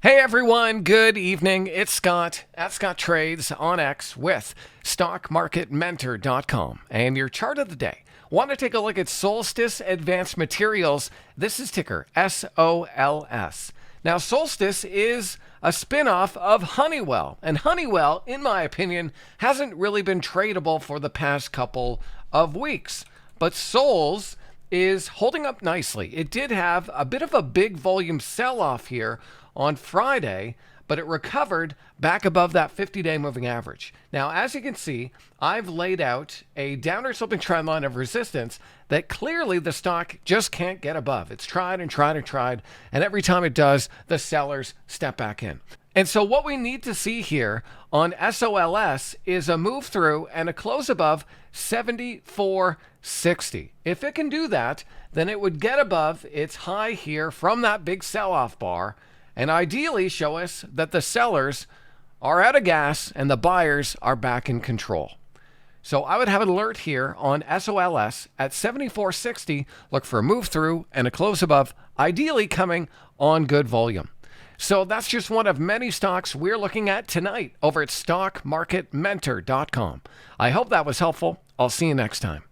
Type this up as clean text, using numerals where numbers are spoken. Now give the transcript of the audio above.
Hey everyone, good evening. It's Scott at Scott Trades on X with StockMarketMentor.com and your chart of the day. Want to take a look at Solstice Advanced Materials? This is ticker SOLS. Now, Solstice is a spin-off of Honeywell, and Honeywell, in my opinion, hasn't really been tradable for the past couple of weeks. But SOLS is holding up nicely. It did have a bit of a big volume sell-off here on Friday, but it recovered back above that 50-day moving average. Now, as you can see, I've laid out a downward sloping trend line of resistance that clearly the stock just can't get above. It's tried and tried and tried, and every time it does, the sellers step back in. And so what we need to see here on SOLS is a move through and a close above 74.60. If it can do that, then it would get above its high here from that big sell-off bar and ideally show us that the sellers are out of gas and the buyers are back in control. So I would have an alert here on SOLS at 74.60. Look for a move through and a close above, ideally coming on good volume. So that's just one of many stocks we're looking at tonight over at StockMarketMentor.com. I hope that was helpful. I'll see you next time.